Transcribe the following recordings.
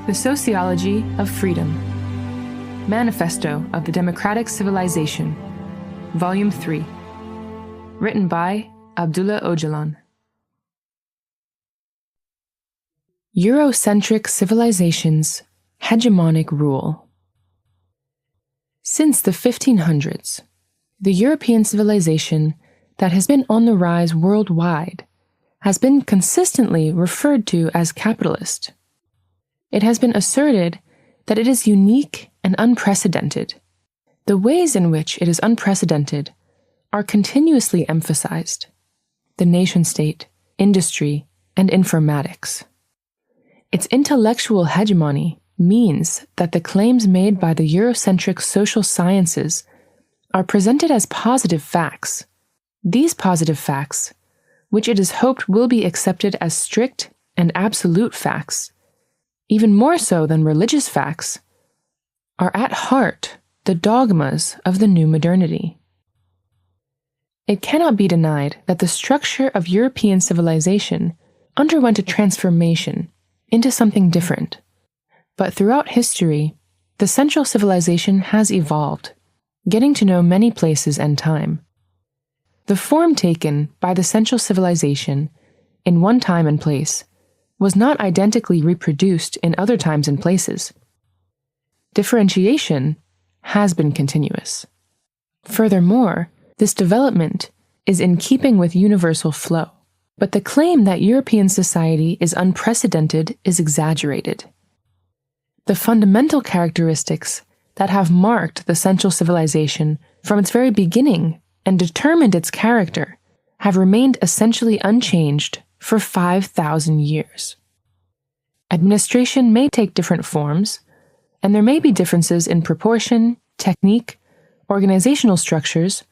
The Sociology of Freedom. Manifesto of the Democratic Civilization. Volume 3. Written by Abdullah Öcalan. Eurocentric civilizations, hegemonic rule. Since the 1500s, the European civilization that has been on the rise worldwide has been consistently referred to as capitalist. It has been asserted that it is unique and unprecedented. The ways in which it is unprecedented are continuously emphasized: the nation-state, industry, and informatics. Its intellectual hegemony means that the claims made by the Eurocentric social sciences are presented as positive facts. These positive facts, which it is hoped will be accepted as strict and absolute facts, even more so than religious facts, are at heart the dogmas of the new modernity. It cannot be denied that the structure of European civilization underwent a transformation into something different. But throughout history, the central civilization has evolved, getting to know many places and time. The form taken by the central civilization in one time and place was not identically reproduced in other times and places. Differentiation has been continuous. Furthermore, this development is in keeping with universal flow. But the claim that European society is unprecedented is exaggerated. The fundamental characteristics that have marked the central civilization from its very beginning and determined its character have remained essentially unchanged for 5,000 years. Administration may take different forms, and there may be differences in proportion, technique, organizational structures,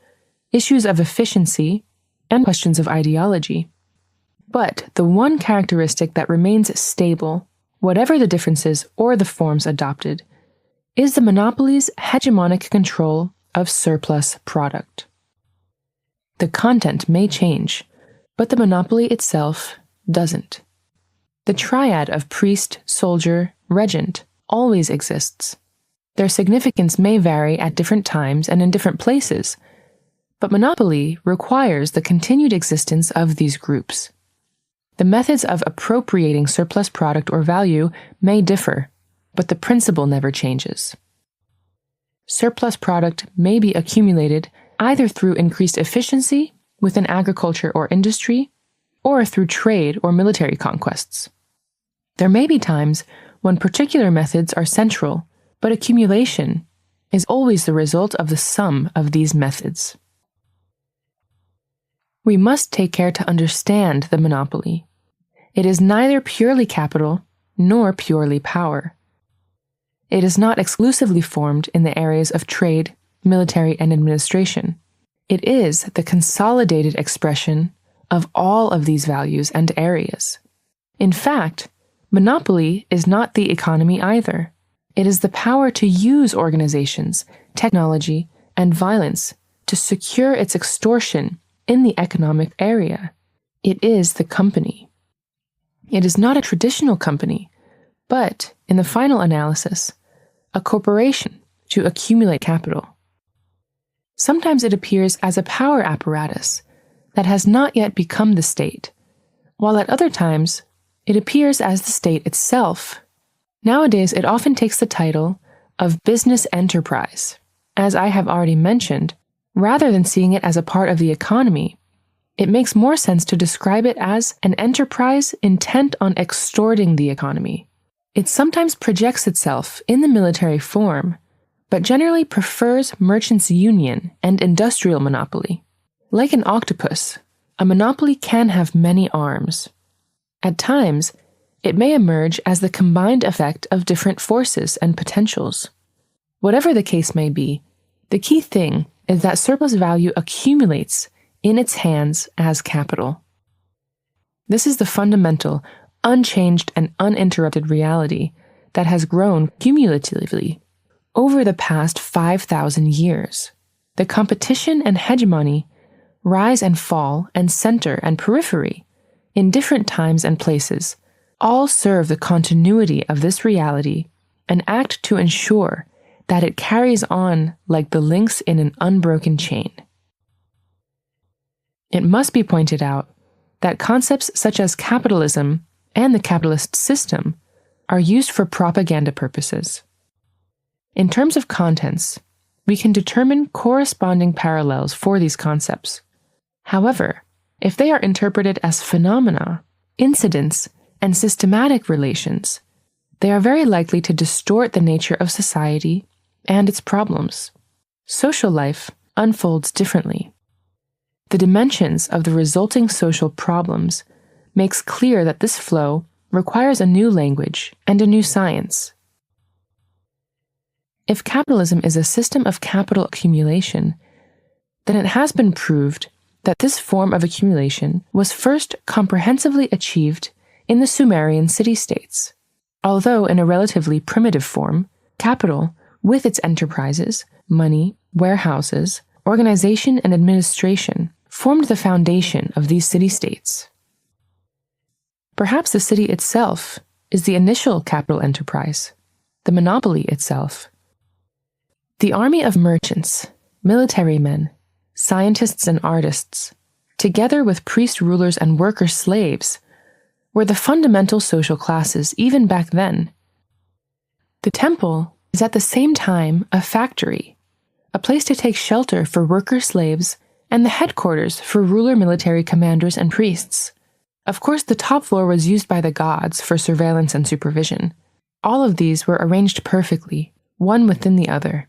issues of efficiency, and questions of ideology. But the one characteristic that remains stable, whatever the differences or the forms adopted, is the monopoly's hegemonic control of surplus product. The content may change, but the monopoly itself doesn't. The triad of priest, soldier, regent always exists. Their significance may vary at different times and in different places, but monopoly requires the continued existence of these groups. The methods of appropriating surplus product or value may differ, but the principle never changes. Surplus product may be accumulated either through increased efficiency within agriculture or industry, or through trade or military conquests. There may be times when particular methods are central, but accumulation is always the result of the sum of these methods. We must take care to understand the monopoly. It is neither purely capital nor purely power. It is not exclusively formed in the areas of trade, military, and administration. It is the consolidated expression of all of these values and areas. In fact, monopoly is not the economy either. It is the power to use organizations, technology, and violence to secure its extortion in the economic area. It is the company. It is not a traditional company, but, in the final analysis, a corporation to accumulate capital. Sometimes it appears as a power apparatus that has not yet become the state, while at other times it appears as the state itself. Nowadays, it often takes the title of business enterprise. As I have already mentioned, rather than seeing it as a part of the economy, it makes more sense to describe it as an enterprise intent on extorting the economy. It sometimes projects itself in the military form, but generally prefers merchants' union and industrial monopoly. Like an octopus, a monopoly can have many arms. At times, it may emerge as the combined effect of different forces and potentials. Whatever the case may be, the key thing is that surplus value accumulates in its hands as capital. This is the fundamental, unchanged, and uninterrupted reality that has grown cumulatively over the past 5,000 years. The competition and hegemony rise and fall and center and periphery in different times and places all serve the continuity of this reality and act to ensure that it carries on like the links in an unbroken chain. It must be pointed out that concepts such as capitalism and the capitalist system are used for propaganda purposes. In terms of contents, we can determine corresponding parallels for these concepts. However, if they are interpreted as phenomena, incidents, and systematic relations, they are very likely to distort the nature of society and its problems. Social life unfolds differently. The dimensions of the resulting social problems makes clear that this flow requires a new language and a new science. If capitalism is a system of capital accumulation, then it has been proved that this form of accumulation was first comprehensively achieved in the Sumerian city-states. Although in a relatively primitive form, capital, with its enterprises, money, warehouses, organization, and administration, formed the foundation of these city-states. Perhaps the city itself is the initial capital enterprise, the monopoly itself. The army of merchants, military men, scientists and artists, together with priest rulers and worker slaves, were the fundamental social classes even back then. The temple is at the same time a factory, a place to take shelter for worker slaves, and the headquarters for ruler military commanders and priests. Of course, the top floor was used by the gods for surveillance and supervision. All of these were arranged perfectly, one within the other.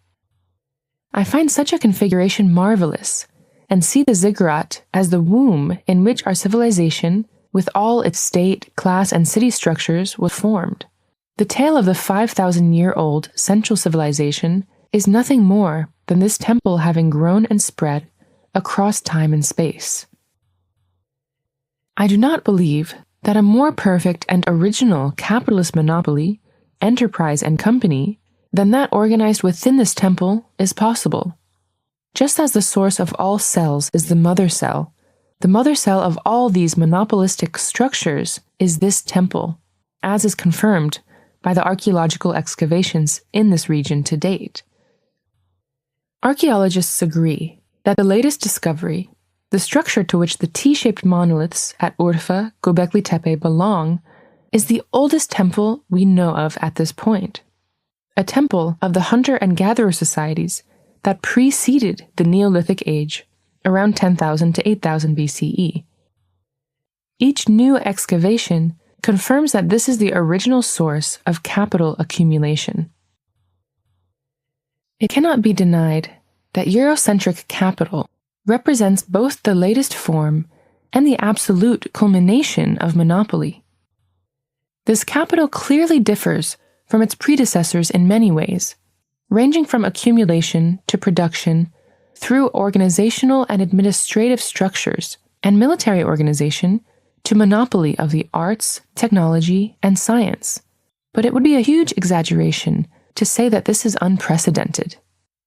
I find such a configuration marvelous, and see the ziggurat as the womb in which our civilization, with all its state, class, and city structures, was formed. The tale of the 5,000-year-old central civilization is nothing more than this temple having grown and spread across time and space. I do not believe that a more perfect and original capitalist monopoly, enterprise, and company than that organized within this temple is possible. Just as the source of all cells is the mother cell of all these monopolistic structures is this temple, as is confirmed by the archaeological excavations in this region to date. Archaeologists agree that the latest discovery, the structure to which the T-shaped monoliths at Urfa, Göbekli Tepe belong, is the oldest temple we know of at this point. A temple of the hunter and gatherer societies that preceded the Neolithic age, around 10,000 to 8,000 BCE. Each new excavation confirms that this is the original source of capital accumulation. It cannot be denied that Eurocentric capital represents both the latest form and the absolute culmination of monopoly. This capital clearly differs from its predecessors in many ways, ranging from accumulation to production, through organizational and administrative structures and military organization to monopoly of the arts, technology, and science. But it would be a huge exaggeration to say that this is unprecedented.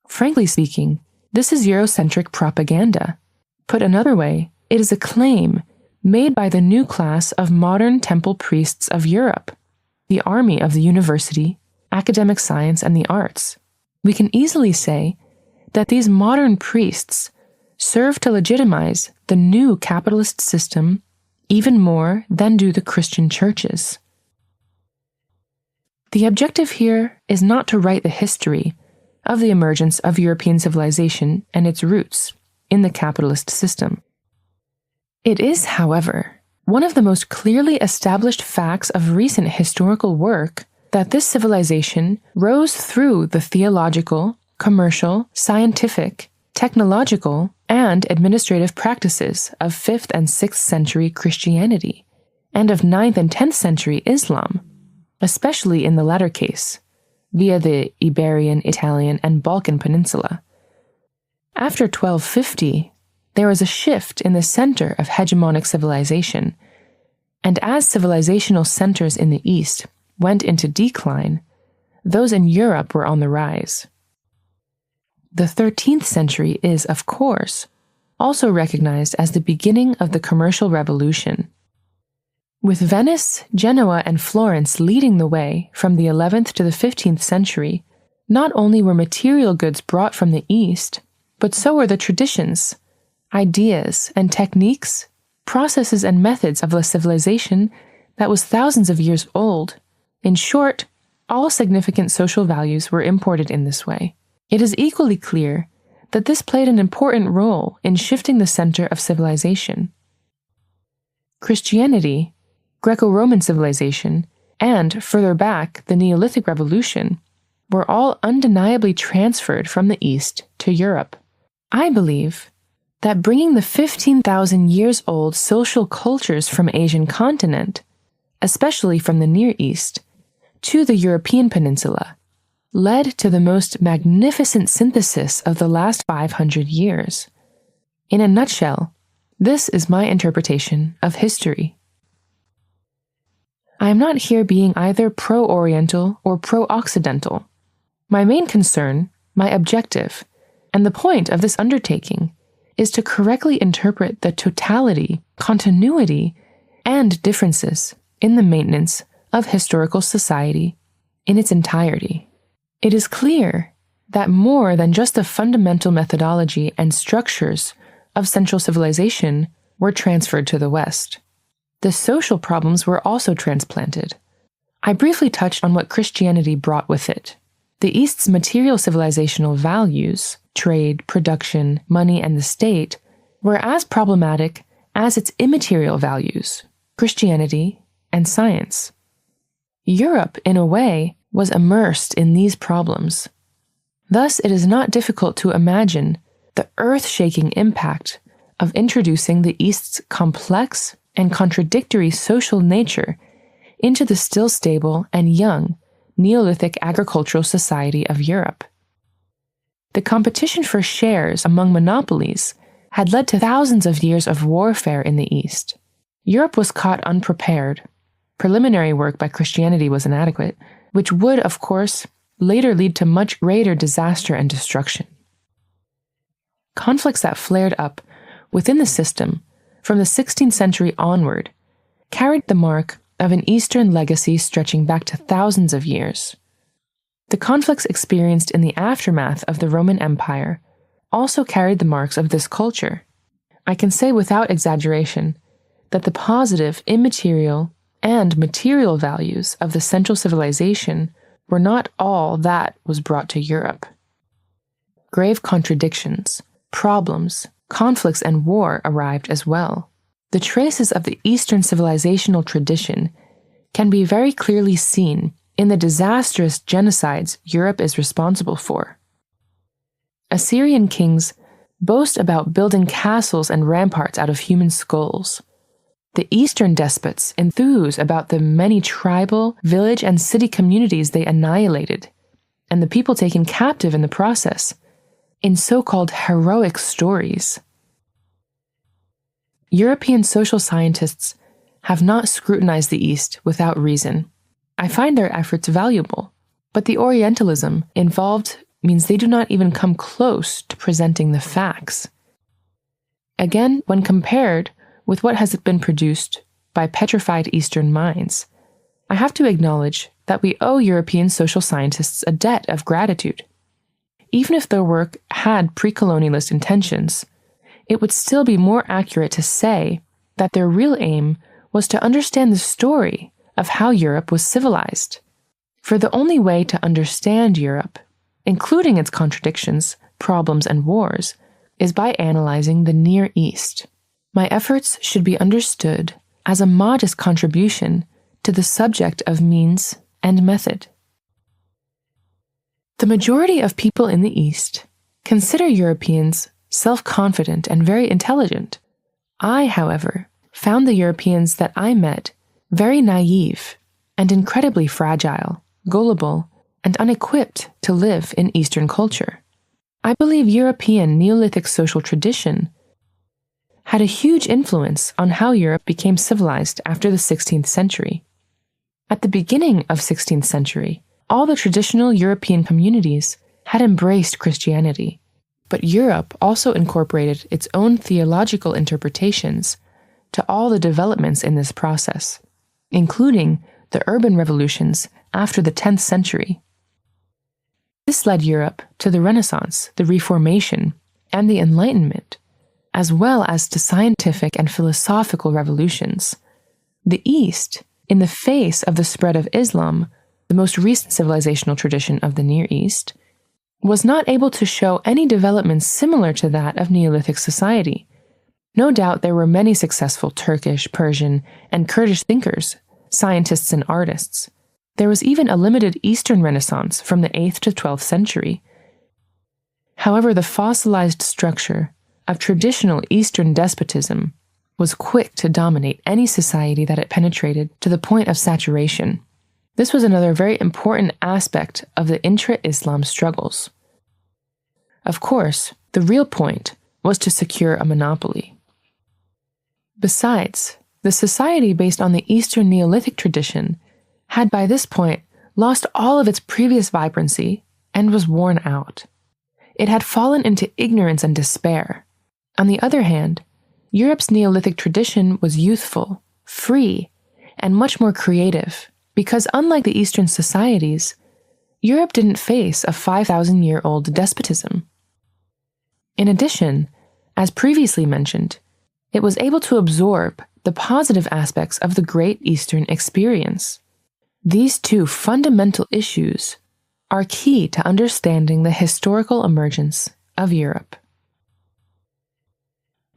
Frankly speaking, this is Eurocentric propaganda. Put another way, it is a claim made by the new class of modern temple priests of Europe, the army of the university, academic science, and the arts. We can easily say that these modern priests serve to legitimize the new capitalist system even more than do the Christian churches. The objective here is not to write the history of the emergence of European civilization and its roots in the capitalist system. It is, however, one of the most clearly established facts of recent historical work that this civilization rose through the theological, commercial, scientific, technological, and administrative practices of 5th and 6th century Christianity, and of 9th and 10th century Islam, especially in the latter case, via the Iberian, Italian, and Balkan Peninsula. After 1250, there was a shift in the center of hegemonic civilization, and as civilizational centers in the East went into decline, those in Europe were on the rise. The 13th century is, of course, also recognized as the beginning of the commercial revolution. With Venice, Genoa, and Florence leading the way from the 11th to the 15th century, not only were material goods brought from the East, but so were the traditions, ideas, and techniques, processes, and methods of a civilization that was thousands of years old. In short, all significant social values were imported in this way. It is equally clear that this played an important role in shifting the center of civilization. Christianity, Greco-Roman civilization, and, further back, the Neolithic Revolution, were all undeniably transferred from the East to Europe. I believe that bringing the 15,000 years old social cultures from Asian continent, especially from the Near East, to the European peninsula, led to the most magnificent synthesis of the last 500 years. In a nutshell, this is my interpretation of history. I am not here being either pro-Oriental or pro-Occidental. My main concern, my objective, and the point of this undertaking is to correctly interpret the totality, continuity, and differences in the maintenance of historical society in its entirety. It is clear that more than just the fundamental methodology and structures of Central civilization were transferred to the West. The social problems were also transplanted. I briefly touched on what Christianity brought with it. The East's material civilizational values, trade, production, money, and the state, were as problematic as its immaterial values, Christianity and science. Europe, in a way, was immersed in these problems. Thus, it is not difficult to imagine the earth-shaking impact of introducing the East's complex and contradictory social nature into the still stable and young Neolithic agricultural society of Europe. The competition for shares among monopolies had led to thousands of years of warfare in the East. Europe was caught unprepared. Preliminary work by Christianity was inadequate, which would, of course, later lead to much greater disaster and destruction. Conflicts that flared up within the system from the 16th century onward carried the mark of an Eastern legacy stretching back to thousands of years. The conflicts experienced in the aftermath of the Roman Empire also carried the marks of this culture. I can say without exaggeration that the positive, immaterial, and material values of the Central civilization were not all that was brought to Europe. Grave contradictions, problems, conflicts, and war arrived as well. The traces of the Eastern civilizational tradition can be very clearly seen in the disastrous genocides Europe is responsible for. Assyrian kings boast about building castles and ramparts out of human skulls. The Eastern despots enthuse about the many tribal, village, and city communities they annihilated, and the people taken captive in the process, in so-called heroic stories. European social scientists have not scrutinized the East without reason. I find their efforts valuable, but the Orientalism involved means they do not even come close to presenting the facts. Again, when compared with what has been produced by petrified Eastern minds, I have to acknowledge that we owe European social scientists a debt of gratitude. Even if their work had pre-colonialist intentions, it would still be more accurate to say that their real aim was to understand the story of how Europe was civilized. For the only way to understand Europe, including its contradictions, problems, and wars, is by analyzing the Near East. My efforts should be understood as a modest contribution to the subject of means and method. The majority of people in the East consider Europeans self-confident and very intelligent. I, however, found the Europeans that I met very naive and incredibly fragile, gullible, and unequipped to live in Eastern culture. I believe European Neolithic social tradition had a huge influence on how Europe became civilized after the 16th century. At the beginning of 16th century, all the traditional European communities had embraced Christianity, but Europe also incorporated its own theological interpretations to all the developments in this process. including the urban revolutions after the 10th century. This led Europe to the Renaissance, the Reformation, and the Enlightenment, as well as to scientific and philosophical revolutions. The East, in the face of the spread of Islam, the most recent civilizational tradition of the Near East, was not able to show any developments similar to that of Neolithic society. No doubt there were many successful Turkish, Persian, and Kurdish thinkers, scientists, and artists. There was even a limited Eastern Renaissance from the 8th to 12th century. However, the fossilized structure of traditional Eastern despotism was quick to dominate any society that it penetrated to the point of saturation. This was another very important aspect of the intra-Islam struggles. Of course, the real point was to secure a monopoly. Besides, the society based on the Eastern Neolithic tradition had by this point lost all of its previous vibrancy and was worn out. It had fallen into ignorance and despair. On the other hand, Europe's Neolithic tradition was youthful, free, and much more creative, because unlike the Eastern societies, Europe didn't face a 5,000-year-old despotism. In addition, as previously mentioned, it was able to absorb the positive aspects of the Great Eastern experience. These two fundamental issues are key to understanding the historical emergence of Europe.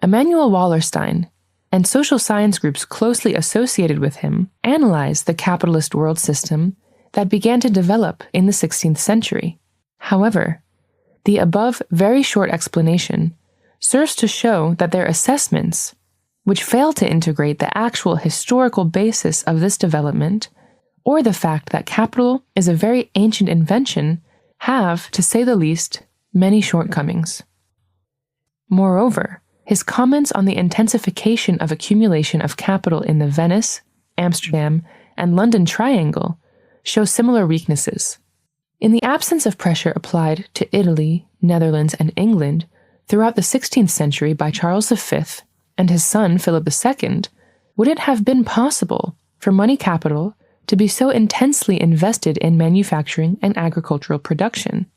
Emanuel Wallerstein and social science groups closely associated with him analyzed the capitalist world system that began to develop in the 16th century. However, the above very short explanation serves to show that their assessments, which fail to integrate the actual historical basis of this development, or the fact that capital is a very ancient invention, have, to say the least, many shortcomings. Moreover, his comments on the intensification of accumulation of capital in the Venice, Amsterdam, and London triangle show similar weaknesses. In the absence of pressure applied to Italy, Netherlands, and England throughout the 16th century by Charles V and his son Philip II, would it have been possible for money capital to be so intensely invested in manufacturing and agricultural production?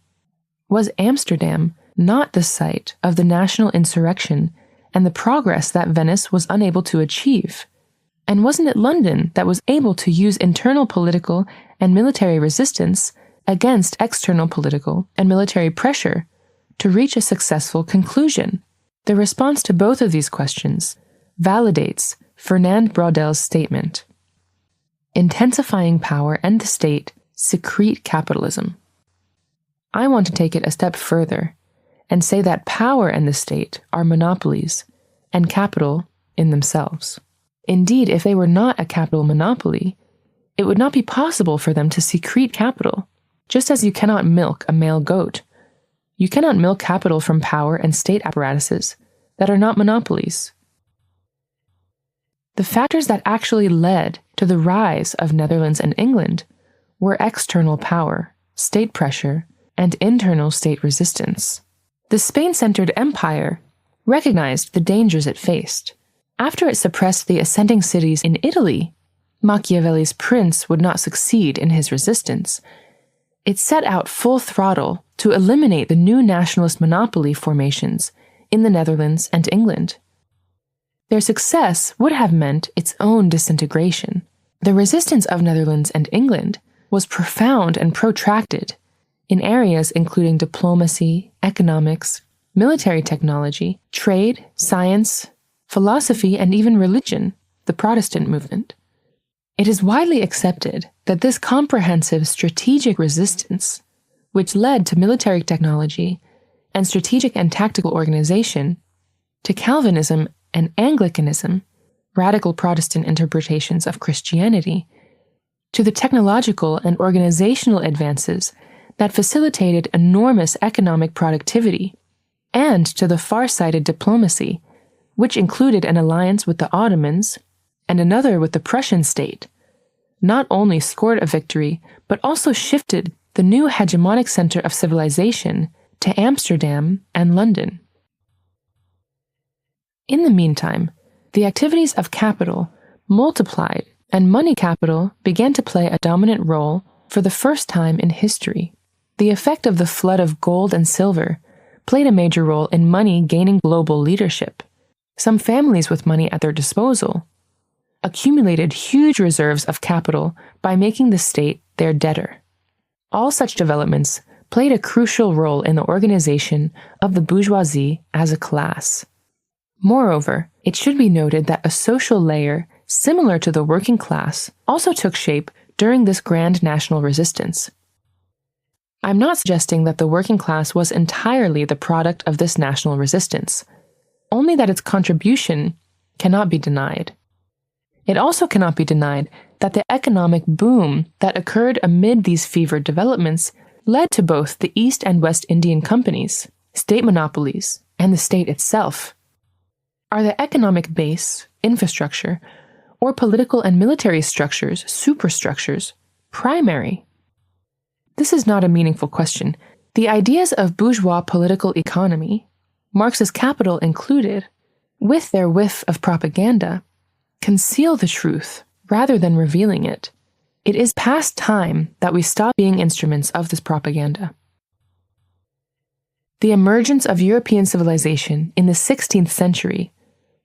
Was Amsterdam not the site of the national insurrection and the progress that Venice was unable to achieve? And wasn't it London that was able to use internal political and military resistance against external political and military pressure to reach a successful conclusion? The response to both of these questions validates Fernand Braudel's statement: intensifying power and the state secrete capitalism. I want to take it a step further and say that power and the state are monopolies, and capital in themselves. Indeed, if they were not a capital monopoly, it would not be possible for them to secrete capital. Just as you cannot milk a male goat, you cannot milk capital from power and state apparatuses that are not monopolies. The factors that actually led to the rise of Netherlands and England were external power, state pressure, and internal state resistance. The Spain-centered empire recognized the dangers it faced. After it suppressed the ascending cities in Italy, Machiavelli's prince would not succeed in his resistance. It set out full throttle to eliminate the new nationalist monopoly formations in the Netherlands and England. Their success would have meant its own disintegration. The resistance of Netherlands and England was profound and protracted in areas including diplomacy, economics, military technology, trade, science, philosophy, and even religion, the Protestant movement. It is widely accepted that this comprehensive strategic resistance, which led to military technology and strategic and tactical organization, to Calvinism and Anglicanism, radical Protestant interpretations of Christianity, to the technological and organizational advances that facilitated enormous economic productivity, and to the far-sighted diplomacy, which included an alliance with the Ottomans and another with the Prussian state, not only scored a victory, but also shifted the new hegemonic center of civilization to Amsterdam and London. In the meantime, the activities of capital multiplied and money capital began to play a dominant role for the first time in history. The effect of the flood of gold and silver played a major role in money gaining global leadership. Some families with money at their disposal accumulated huge reserves of capital by making the state their debtor. All such developments played a crucial role in the organization of the bourgeoisie as a class. Moreover, it should be noted that a social layer similar to the working class also took shape during this grand national resistance. I'm not suggesting that the working class was entirely the product of this national resistance, only that its contribution cannot be denied. It also cannot be denied that the economic boom that occurred amid these fevered developments led to both the East and West Indian companies, state monopolies, and the state itself. Are the economic base, infrastructure, or political and military structures, superstructures, primary? This is not a meaningful question. The ideas of bourgeois political economy, Marx's Capital included, with their whiff of propaganda, conceal the truth rather than revealing it. It is past time that we stop being instruments of this propaganda. The emergence of European civilization in the 16th century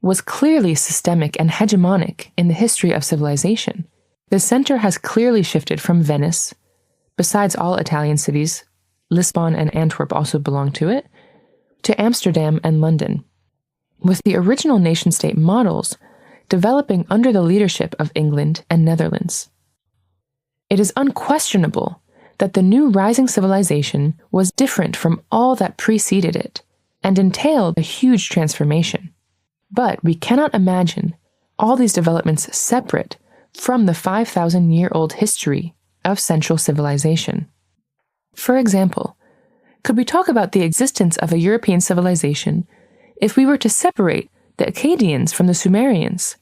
was clearly systemic and hegemonic in the history of civilization. The center has clearly shifted from Venice, besides all Italian cities, Lisbon and Antwerp also belong to it, to Amsterdam and London, with the original nation-state models developing under the leadership of England and Netherlands. It is unquestionable that the new rising civilization was different from all that preceded it and entailed a huge transformation. But we cannot imagine all these developments separate from the 5,000-year-old history of Central civilization. For example, could we talk about the existence of a European civilization if we were to separate the Akkadians from the Sumerians,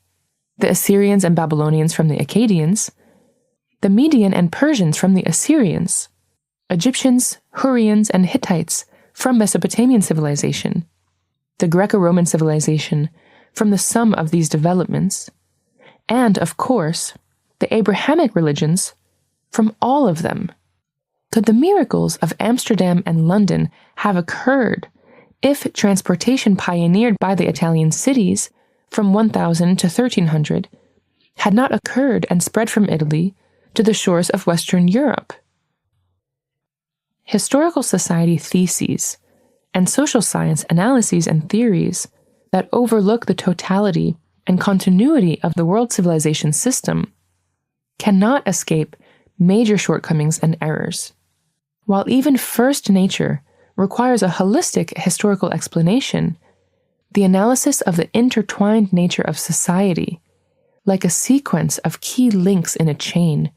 the Assyrians and Babylonians from the Akkadians, the Median and Persians from the Assyrians, Egyptians, Hurrians, and Hittites from Mesopotamian civilization, the Greco-Roman civilization from the sum of these developments, and, of course, the Abrahamic religions from all of them? Could the miracles of Amsterdam and London have occurred if transportation pioneered by the Italian cities from 1000 to 1300 had not occurred and spread from Italy to the shores of Western Europe? Historical society theses and social science analyses and theories that overlook the totality and continuity of the world civilization system cannot escape major shortcomings and errors. While even first nature requires a holistic historical explanation, the analysis of the intertwined nature of society, like a sequence of key links in a chain,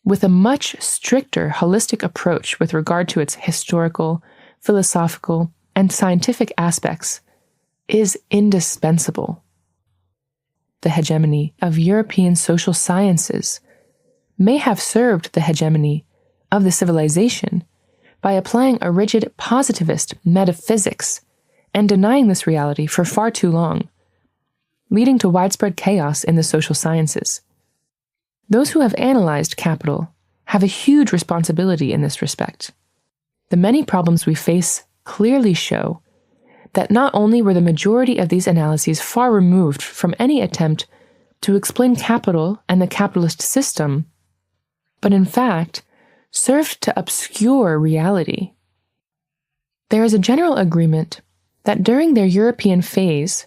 with a much stricter holistic approach with regard to its historical, philosophical, and scientific aspects, is indispensable. The hegemony of European social sciences may have served the hegemony of the civilization by applying a rigid positivist metaphysics and denying this reality for far too long, leading to widespread chaos in the social sciences. Those who have analyzed capital have a huge responsibility in this respect. The many problems we face clearly show that not only were the majority of these analyses far removed from any attempt to explain capital and the capitalist system, but in fact served to obscure reality. There is a general agreement that during their European phase,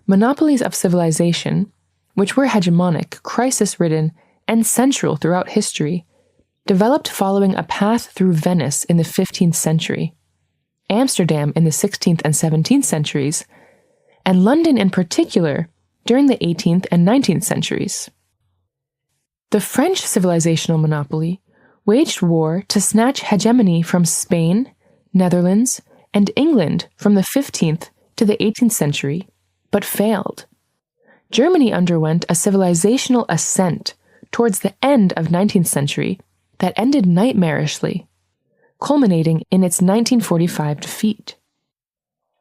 monopolies of civilization, which were hegemonic, crisis-ridden, and central throughout history, developed following a path through Venice in the 15th century, Amsterdam in the 16th and 17th centuries, and London in particular during the 18th and 19th centuries. The French civilizational monopoly waged war to snatch hegemony from Spain, Netherlands, and England from the 15th to the 18th century, but failed. Germany underwent a civilizational ascent towards the end of 19th century that ended nightmarishly, culminating in its 1945 defeat.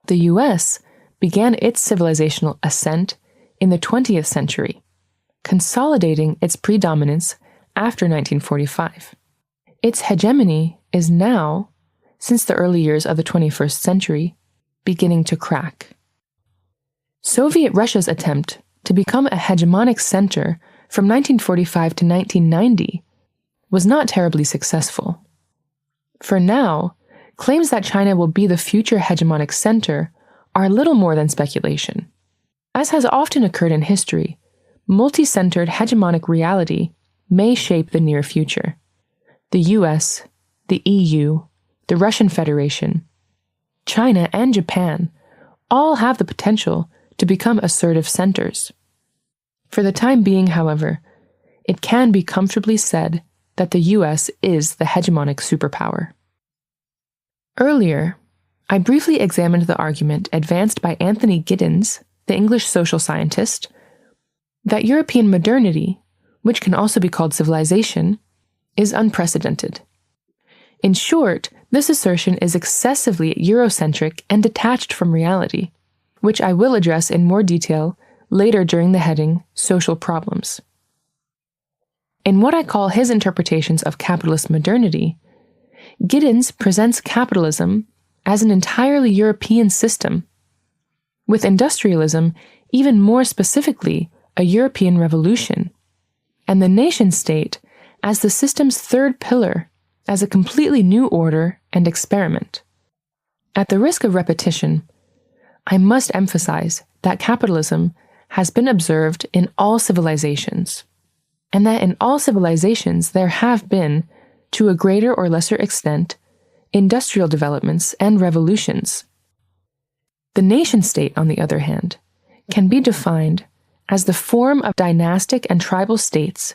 The US began its civilizational ascent in the 20th century, consolidating its predominance after 1945. Its hegemony is now, since the early years of the 21st century, beginning to crack. Soviet Russia's attempt to become a hegemonic center from 1945 to 1990 was not terribly successful. For now, claims that China will be the future hegemonic center are little more than speculation. As has often occurred in history, multi-centered hegemonic reality may shape the near future. The US, the EU, the Russian Federation, China, and Japan all have the potential to become assertive centers. For the time being, however, it can be comfortably said that the US is the hegemonic superpower. Earlier, I briefly examined the argument advanced by Anthony Giddens, the English social scientist, that European modernity, which can also be called civilization, is unprecedented. In short, this assertion is excessively Eurocentric and detached from reality, which I will address in more detail later during the heading Social Problems. In what I call his interpretations of capitalist modernity, Giddens presents capitalism as an entirely European system, with industrialism even more specifically a European revolution, and the nation-state as the system's third pillar, as a completely new order and experiment. At the risk of repetition, I must emphasize that capitalism has been observed in all civilizations, and that in all civilizations there have been, to a greater or lesser extent, industrial developments and revolutions. The nation-state, on the other hand, can be defined as the form of dynastic and tribal states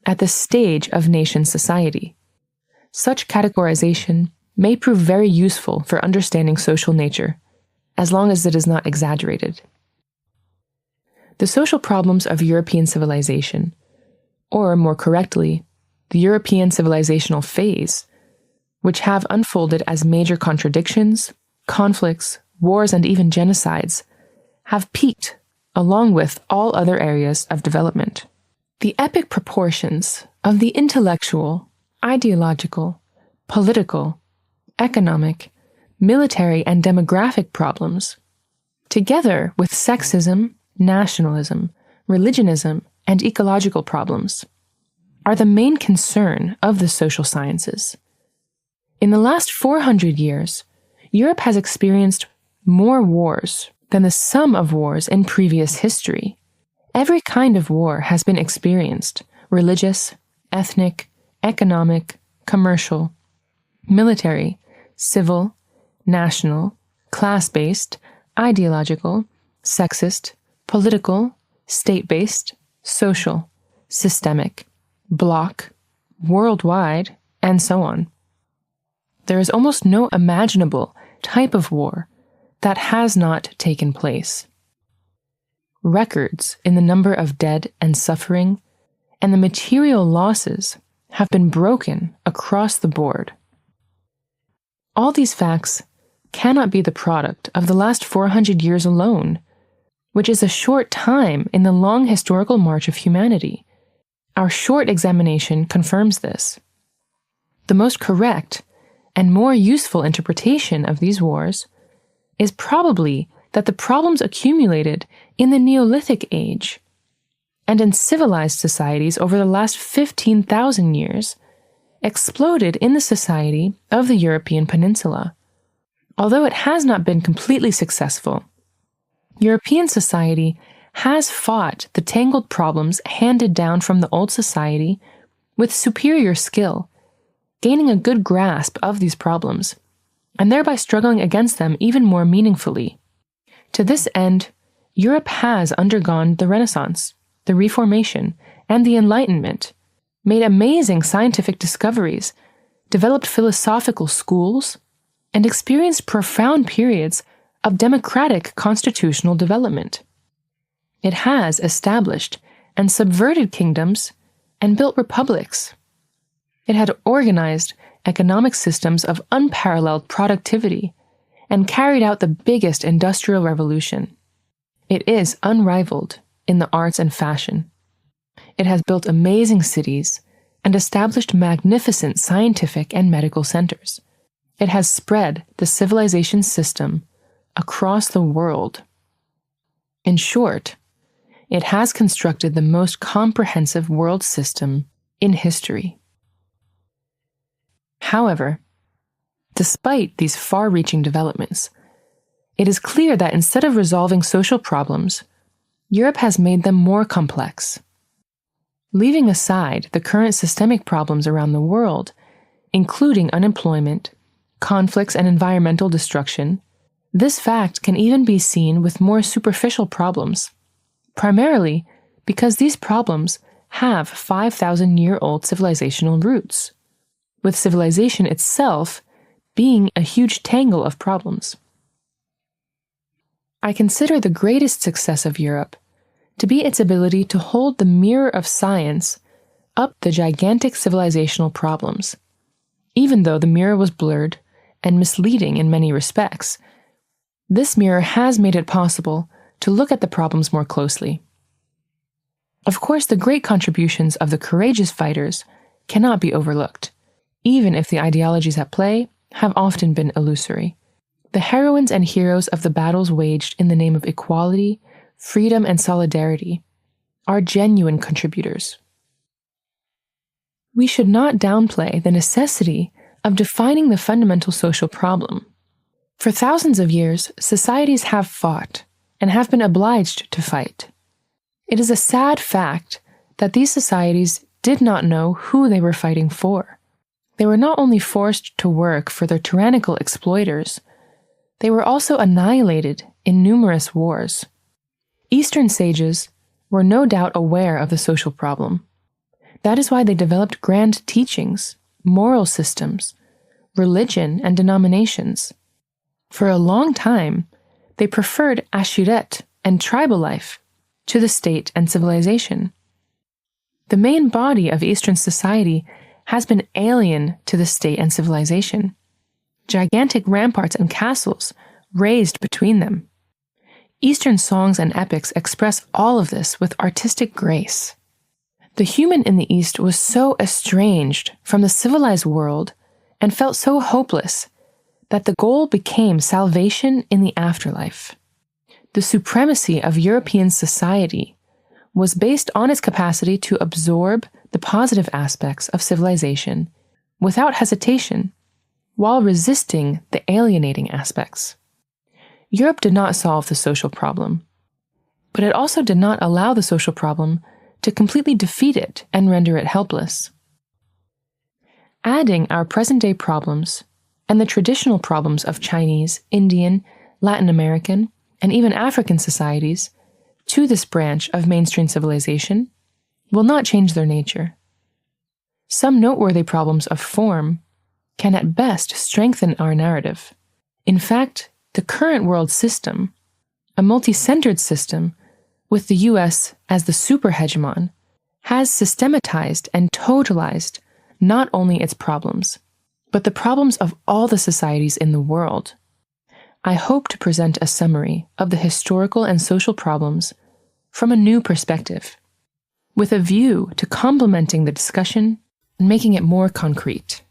at the stage of nation society. Such categorization may prove very useful for understanding social nature, as long as it is not exaggerated. The social problems of European civilization, or more correctly, the European civilizational phase, which have unfolded as major contradictions, conflicts, wars, and even genocides, have peaked along with all other areas of development. The epic proportions of the intellectual, ideological, political, economic, military, and demographic problems, together with sexism, nationalism, religionism, and ecological problems, are the main concern of the social sciences. In the last 400 years, Europe has experienced more wars than the sum of wars in previous history. Every kind of war has been experienced: religious, ethnic, economic, commercial, military, civil, national, class-based, ideological, sexist, political, state-based, social, systemic, bloc, worldwide, and so on. There is almost no imaginable type of war that has not taken place. Records in the number of dead and suffering and the material losses have been broken across the board. All these facts cannot be the product of the last 400 years alone, which is a short time in the long historical march of humanity. Our short examination confirms this. The most correct and more useful interpretation of these wars is probably that the problems accumulated in the Neolithic age and in civilized societies over the last 15,000 years exploded in the society of the European peninsula. Although it has not been completely successful, European society has fought the tangled problems handed down from the old society with superior skill, gaining a good grasp of these problems, and thereby struggling against them even more meaningfully. To this end, Europe has undergone the Renaissance, the Reformation, and the Enlightenment, made amazing scientific discoveries, developed philosophical schools, and experienced profound periods of democratic constitutional development. It has established and subverted kingdoms and built republics. It had organized economic systems of unparalleled productivity and carried out the biggest industrial revolution. It is unrivaled in the arts and fashion. It has built amazing cities and established magnificent scientific and medical centers. It has spread the civilization system across the world. In short, it has constructed the most comprehensive world system in history. However, despite these far-reaching developments, it is clear that instead of resolving social problems, Europe has made them more complex. Leaving aside the current systemic problems around the world, including unemployment, conflicts, and environmental destruction, this fact can even be seen with more superficial problems, primarily because these problems have 5,000-year-old civilizational roots, with civilization itself being a huge tangle of problems. I consider the greatest success of Europe to be its ability to hold the mirror of science up the gigantic civilizational problems, even though the mirror was blurred and misleading in many respects. This mirror has made it possible to look at the problems more closely. Of course, the great contributions of the courageous fighters cannot be overlooked, even if the ideologies at play have often been illusory. The heroines and heroes of the battles waged in the name of equality, freedom, and solidarity are genuine contributors. We should not downplay the necessity of defining the fundamental social problem. For thousands of years, societies have fought and have been obliged to fight. It is a sad fact that these societies did not know who they were fighting for. They were not only forced to work for their tyrannical exploiters, they were also annihilated in numerous wars. Eastern sages were no doubt aware of the social problem. That is why they developed grand teachings, moral systems, religion, and denominations. For a long time, they preferred asserted and tribal life to the state and civilization. The main body of Eastern society has been alien to the state and civilization. Gigantic ramparts and castles raised between them. Eastern songs and epics express all of this with artistic grace. The human in the East was so estranged from the civilized world and felt so hopeless that the goal became salvation in the afterlife. The supremacy of European society was based on its capacity to absorb the positive aspects of civilization without hesitation, while resisting the alienating aspects. Europe did not solve the social problem, but it also did not allow the social problem to completely defeat it and render it helpless. Adding our present-day problems and the traditional problems of Chinese, Indian, Latin American, and even African societies to this branch of mainstream civilization will not change their nature. Some noteworthy problems of form can at best strengthen our narrative. In fact, the current world system, a multi-centered system with the US as the super-hegemon, has systematized and totalized not only its problems, but the problems of all the societies in the world. I hope to present a summary of the historical and social problems from a new perspective, with a view to complementing the discussion and making it more concrete.